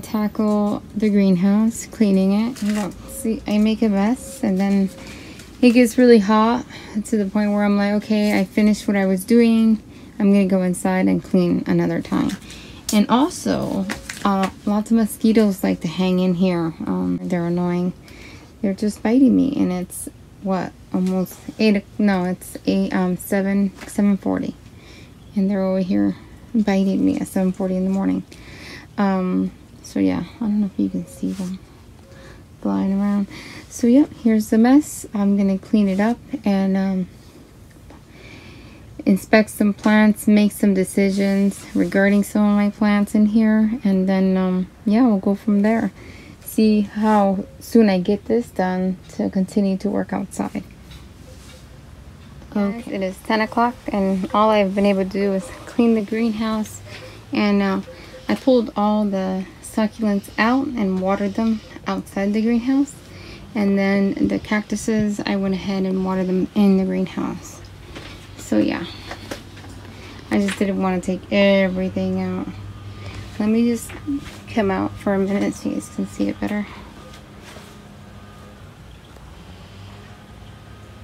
gonna tackle the greenhouse, cleaning it. Look, see, I make a mess, and then it gets really hot to the point where I'm like, okay, I finished what I was doing. I'm gonna go inside and clean another time. And also, lots of mosquitoes like to hang in here. They're annoying. They're just biting me, and it's what, almost 8, no, it's 7:40, and they're over here biting me at 7:40 in the morning. So yeah, I don't know if you can see them flying around. So yeah, here's the mess. I'm gonna clean it up and inspect some plants, make some decisions regarding some of my plants in here, and then yeah, we'll go from there. See how soon I get this done to continue to work outside. Okay, it is 10 o'clock, and all I've been able to do is clean the greenhouse, and I pulled all the succulents out and watered them outside the greenhouse, and then the cactuses I went ahead and watered them in the greenhouse. So yeah, I just didn't want to take everything out. Let me just come out for a minute so you guys can see it better.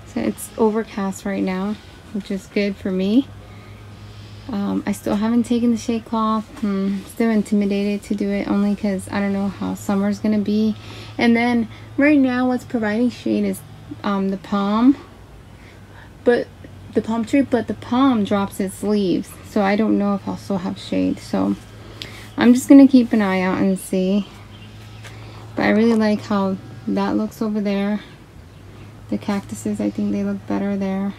So it's overcast right now, which is good for me. I still haven't taken the shade cloth. Still intimidated to do it, only because I don't know how summer's gonna be. And then right now what's providing shade is the palm, but the palm tree, but the palm drops its leaves, so I don't know if I'll still have shade. So I'm just gonna keep an eye out and see. But I really like how that looks over there. The cactuses, I think they look better there.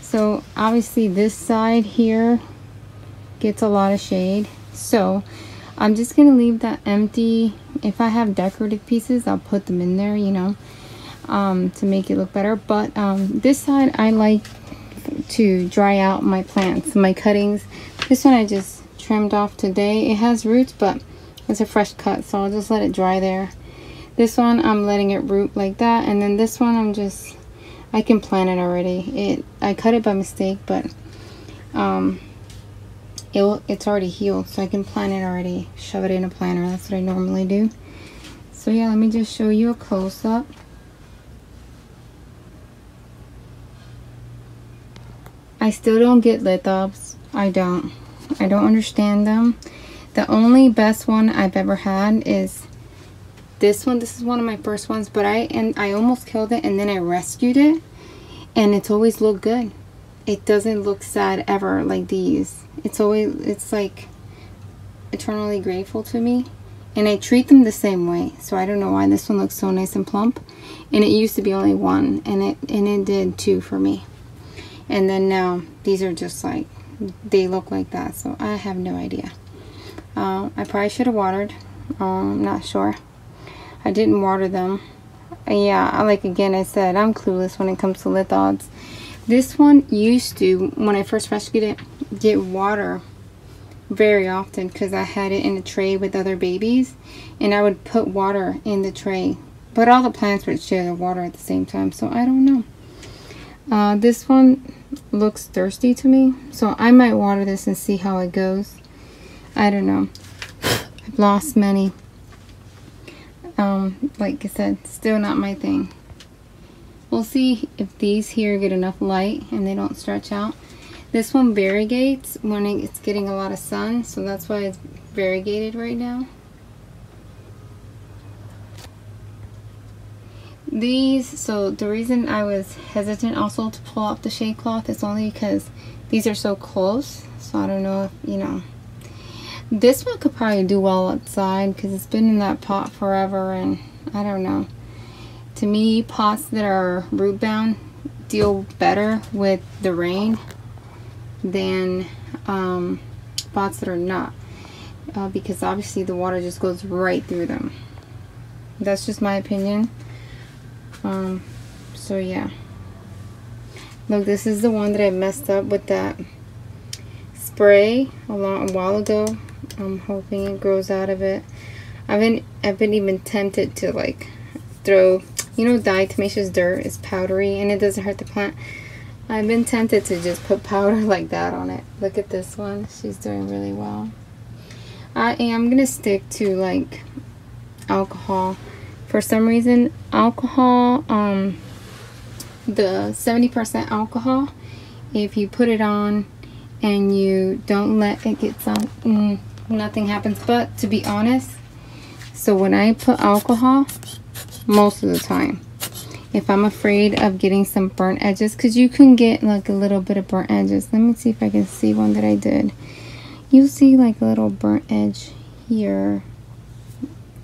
So obviously this side here gets a lot of shade, so I'm just gonna leave that empty. If I have decorative pieces, I'll put them in there, you know, to make it look better. But this side I like to dry out my plants, my cuttings. This one I just trimmed off today. It has roots, but it's a fresh cut, so I'll just let it dry there. This one I'm letting it root like that, and then this one I can plant it already. I cut it by mistake, but it's already healed, so I can plant it already, shove it in a planter. That's what I normally do. So yeah, let me just show you a close-up. I still don't get lithops. I don't understand them. The only best one I've ever had is this one. This is one of my first ones, but I almost killed it, and then I rescued it, and it's always looked good. It doesn't look sad ever like these. It's like eternally grateful to me, and I treat them the same way. So I don't know why this one looks so nice and plump, and it used to be only one, and it did 2 for me. And then now these are just like, they look like that, so I have no idea. I probably should have watered. I'm not sure. I didn't water them. Yeah, like again I said, I'm clueless when it comes to lithops. This one used to, when I first rescued it, get water very often because I had it in a tray with other babies, and I would put water in the tray, but all the plants would share the water at the same time, so I don't know. This one looks thirsty to me, so I might water this and see how it goes. I don't know. I've lost many. Like I said, still not my thing. We'll see if these here get enough light and they don't stretch out. This one variegates when it's getting a lot of sun, so that's why it's variegated right now. These, so the reason I was hesitant also to pull out the shade cloth is only because these are so close, so I don't know if, you know. This one could probably do well outside because it's been in that pot forever, and I don't know. To me, pots that are root bound deal better with the rain than pots that are not, because obviously the water just goes right through them. That's just my opinion. So yeah, look, this is the one that I messed up with that spray a while ago. I'm hoping it grows out of it. I've been even tempted to like throw, you know, diatomaceous dirt is powdery and it doesn't hurt the plant. I've been tempted to just put powder like that on it. Look at this one, she's doing really well. I am gonna stick to like alcohol. For some reason, alcohol, the 70% alcohol, if you put it on and you don't let it get some, nothing happens. But to be honest, so when I put alcohol, most of the time, if I'm afraid of getting some burnt edges, because you can get like a little bit of burnt edges. Let me see if I can see one that I did. You'll see like a little burnt edge here,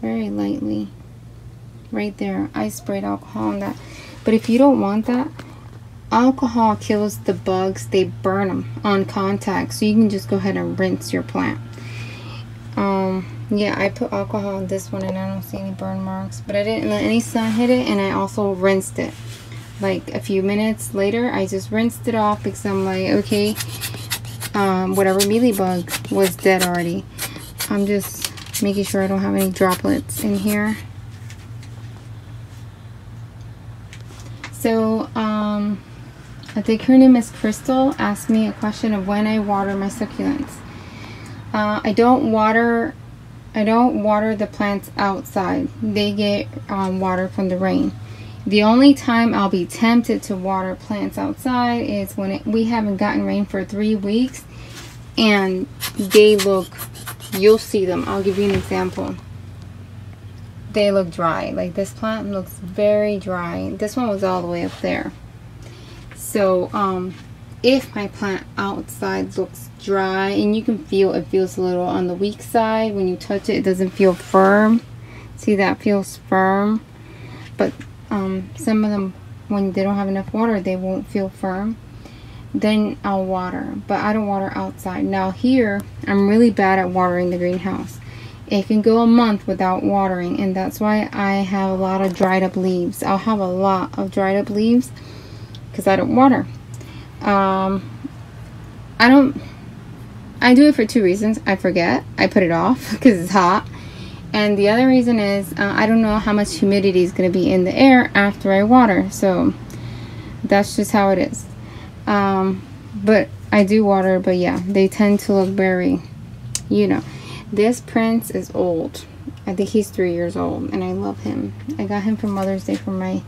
very lightly, right there. I sprayed alcohol on that. But if you don't want that, alcohol kills the bugs. They burn them on contact, so you can just go ahead and rinse your plant. Yeah, I put alcohol on this one and I don't see any burn marks, but I didn't let any sun hit it, and I also rinsed it. Like a few minutes later, I just rinsed it off because I'm like, okay, whatever mealybug was dead already. I'm just making sure I don't have any droplets in here. So, I think her name is Crystal, asked me a question of when I water my succulents. I don't water the plants outside. They get water from the rain. The only time I'll be tempted to water plants outside is when we haven't gotten rain for 3 weeks and they look, you'll see them. I'll give you an example. They look dry. Like this plant looks very dry. This one was all the way up there. So if my plant outside looks dry, and you can feel it feels a little on the weak side when you touch it, it doesn't feel firm. See, that feels firm, but some of them, when they don't have enough water, they won't feel firm. Then I'll water, but I don't water outside. Now here, I'm really bad at watering the greenhouse. It can go a month without watering, and that's why I have a lot of dried up leaves. I'll have a lot of dried up leaves because I don't water. I do it for 2 reasons. I forget. I put it off because it's hot. And the other reason is I don't know how much humidity is going to be in the air after I water. So that's just how it is. But I do water. But yeah, they tend to look very, you know. This prince is old. I think he's 3 years old. And I love him. I got him for Mother's Day for my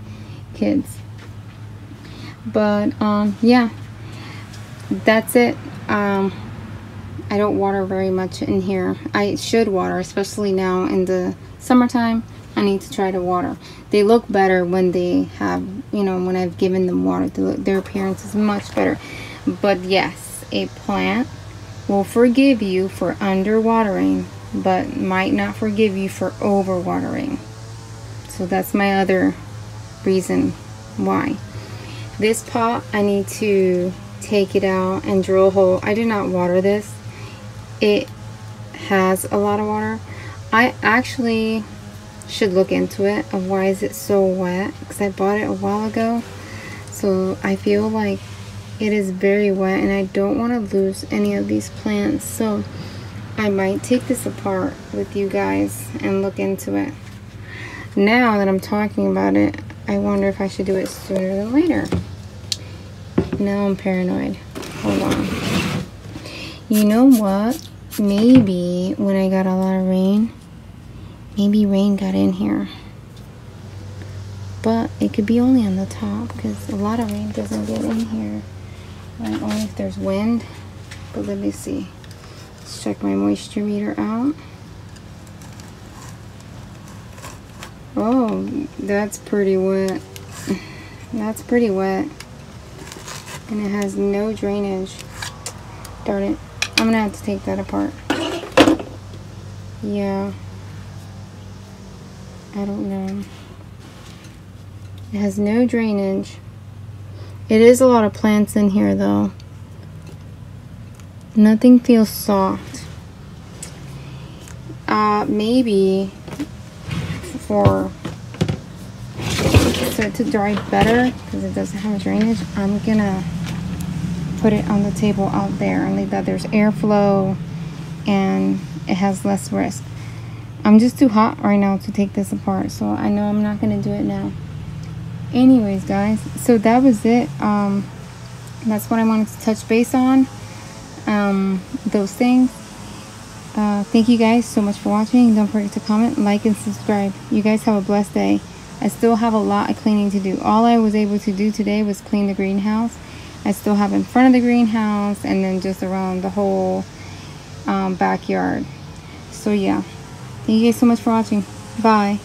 kids. But yeah, that's it. I don't water very much in here. I should water, especially now in the summertime. I need to try to water. They look better when they have, you know, when I've given them water. Their appearance is much better. But yes, a plant will forgive you for underwatering, but might not forgive you for overwatering. So that's my other reason why. This pot, I need to take it out and drill a hole. I did not water this. It has a lot of water. I actually should look into it of why is it so wet, because I bought it a while ago. So I feel like it is very wet and I don't want to lose any of these plants. So I might take this apart with you guys and look into it. Now that I'm talking about it, I wonder if I should do it sooner than later. Now I'm paranoid. Hold on. You know what? Maybe when I got a lot of rain, maybe rain got in here. But it could be only on the top because a lot of rain doesn't get in here. Right? Only if there's wind. But let me see. Let's check my moisture meter out. Oh, that's pretty wet. That's pretty wet. And it has no drainage. Darn it. I'm gonna have to take that apart. Yeah. I don't know. It has no drainage. It is a lot of plants in here though. Nothing feels soft. Maybe for so to dry better because it doesn't have drainage, I'm gonna put it on the table out there and leave that there's airflow and it has less risk. I'm just too hot right now to take this apart, so I know I'm not gonna do it now. Anyways guys, so that was it. That's what I wanted to touch base on. Those things. Thank you guys so much for watching. Don't forget to comment, like, and subscribe. You guys have a blessed day. I still have a lot of cleaning to do. All I was able to do today was clean the greenhouse. I still have in front of the greenhouse and then just around the whole backyard. So yeah, thank you guys so much for watching. Bye.